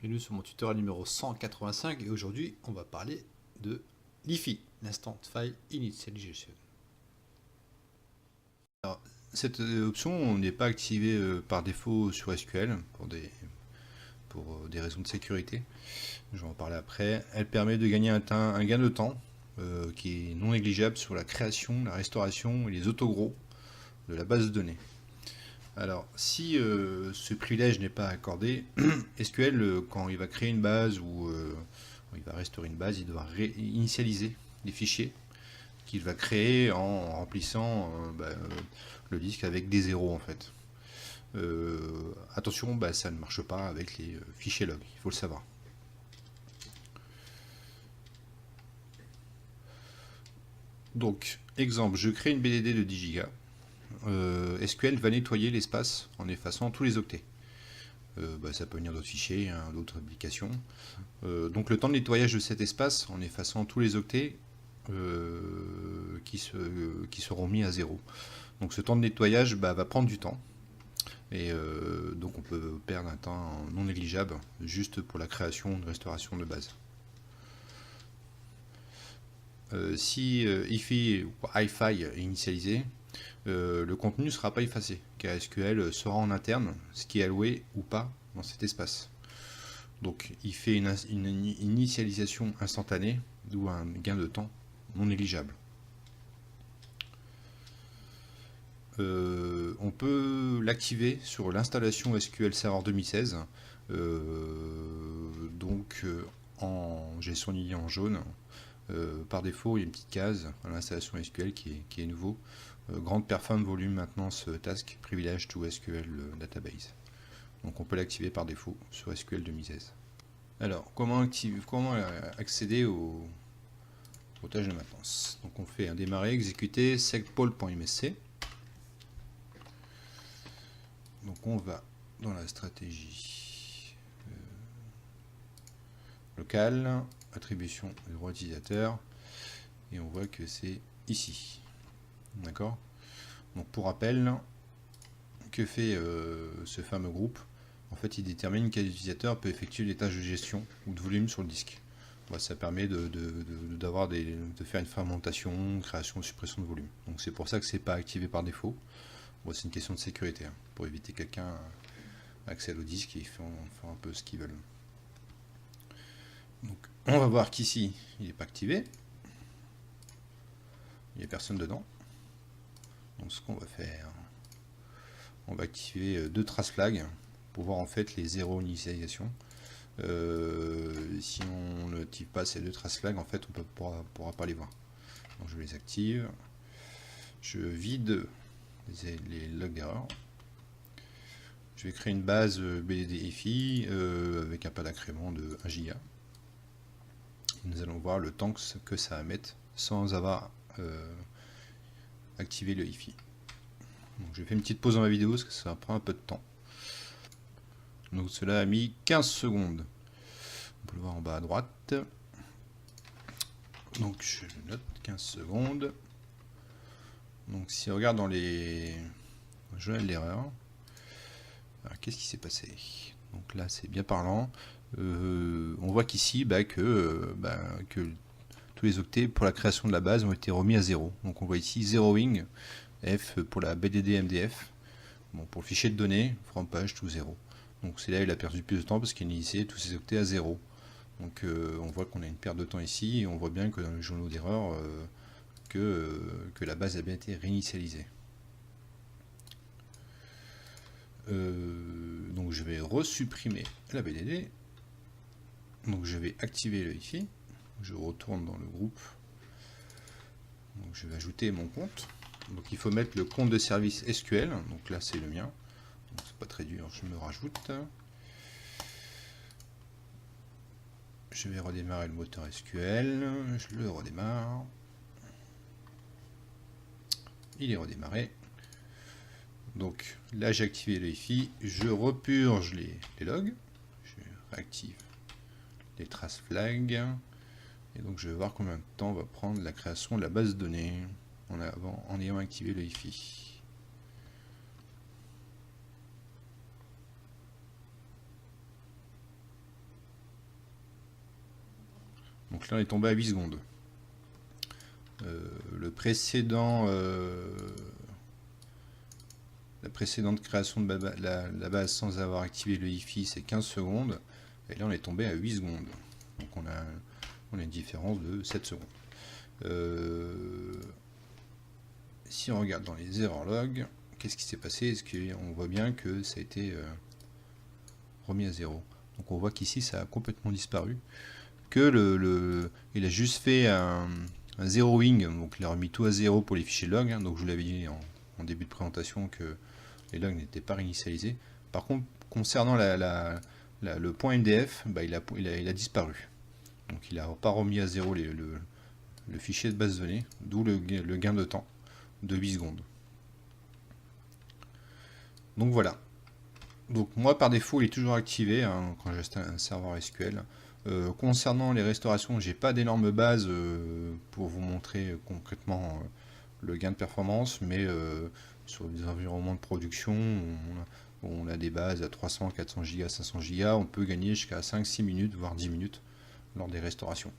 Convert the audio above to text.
Bienvenue sur mon tutoriel numéro 185 et aujourd'hui on va parler de l'IFI, l'Instant File Initialization. Alors, cette option n'est pas activée par défaut sur SQL pour des raisons de sécurité. Je vais en parler après. Elle permet de gagner un gain de temps qui est non négligeable sur la création, la restauration et les autogros de la base de données. Alors, si ce privilège n'est pas accordé, SQL, quand il va créer une base ou il va restaurer une base, il doit réinitialiser les fichiers qu'il va créer en remplissant le disque avec des zéros en fait. Attention, ça ne marche pas avec les fichiers log, il faut le savoir. Donc, exemple, je crée une BDD de 10 Go. SQL va nettoyer l'espace en effaçant tous les octets. Ça peut venir d'autres fichiers, hein, d'autres applications. Donc le temps de nettoyage de cet espace en effaçant tous les octets qui seront mis à 0. Donc ce temps de nettoyage va prendre du temps. Et donc on peut perdre un temps non négligeable juste pour la création de restauration de base. Si IFI ou HiFi est initialisé, le contenu ne sera pas effacé, car SQL sera en interne ce qui est alloué ou pas dans cet espace. Donc il fait une initialisation instantanée, d'où un gain de temps non négligeable. On peut l'activer sur l'installation SQL Server 2016, j'ai souligné en jaune. Par défaut, il y a une petite case à l'installation SQL qui est nouveau. Grande perform volume maintenance task privilege to SQL database. Donc on peut l'activer par défaut sur SQL 2016. Alors, comment accéder aux tâches de maintenance? Donc on fait un démarrer, exécuter, segpol.msc. Donc on va dans la stratégie locale, attribution des droits utilisateurs, et on voit que c'est ici. D'accord? Donc pour rappel, que fait ce fameux groupe? En fait, il détermine quel utilisateur peut effectuer les tâches de gestion ou de volume sur le disque. Ça permet de faire une fragmentation, création, suppression de volume. Donc c'est pour ça que c'est pas activé par défaut. C'est une question de sécurité, hein, pour éviter que quelqu'un accède au disque et font un peu ce qu'ils veulent. Donc on va voir qu'ici, il n'est pas activé. Il n'y a personne dedans. Donc ce qu'on va faire, on va activer deux trace flags pour voir en fait les zéros initialisation. Si on ne active pas ces deux trace flags, en fait on ne pourra pas les voir. Donc je les active. Je vide les logs d'erreur. Je vais créer une base BDD IFI avec un pas d'incrément de 1 Go. Nous allons voir le temps que ça va mettre sans avoir activé le IFI. Donc je fais une petite pause dans ma vidéo parce que ça prend un peu de temps. Donc cela a mis 15 secondes. On peut le voir en bas à droite. Donc je note 15 secondes. Donc si on regarde dans les journaux d'erreur, qu'est-ce qui s'est passé? Donc là c'est bien parlant. On voit qu'ici que tous les octets pour la création de la base ont été remis à 0. Donc on voit ici zeroing F pour la BDD MDF. Bon, pour le fichier de données, from page to 0. Donc c'est là il a perdu plus de temps parce qu'il a initié tous ces octets à 0. Donc on voit qu'on a une perte de temps ici et on voit bien que dans le journaux d'erreur que la base a bien été réinitialisée. Donc je vais resupprimer la BDD. Donc je vais activer le IFI. Je retourne dans le groupe. Donc je vais ajouter mon compte. Donc il faut mettre le compte de service SQL. Donc là c'est le mien. C'est pas très dur, je me rajoute. Je vais redémarrer le moteur SQL. Je le redémarre. Il est redémarré. Donc là j'ai activé le IFI. Je repurge les logs. Je réactive les trace flags. Et donc je vais voir combien de temps va prendre la création de la base de données en ayant activé le IFI. Donc là on est tombé à 8 secondes. Le précédent, la précédente création de la base sans avoir activé le Wi-Fi, c'est 15 secondes. Et là on est tombé à 8 secondes. Donc on a une différence de 7 secondes. Si on regarde dans les error logs, qu'est-ce qui s'est passé? Est-ce qu'on voit bien que ça a été remis à 0? Donc on voit qu'ici ça a complètement disparu. Que il a juste fait un zeroing, donc il a remis tout à 0 pour les fichiers log. Donc je vous l'avais dit en début de présentation que les logs n'étaient pas réinitialisés. Par contre, concernant le point MDF, bah, il a disparu. Donc il n'a pas remis à 0 le fichier de base de données, d'où le gain de temps de 8 secondes. Donc voilà. Donc moi par défaut il est toujours activé hein, quand j'installe un serveur SQL. Concernant les restaurations, j'ai pas d'énormes bases pour vous montrer concrètement le gain de performance, mais sur des environnements de production, on a des bases à 300, 400 Go, 500 Go, on peut gagner jusqu'à 5-6 minutes, voire 10 minutes lors des restaurations.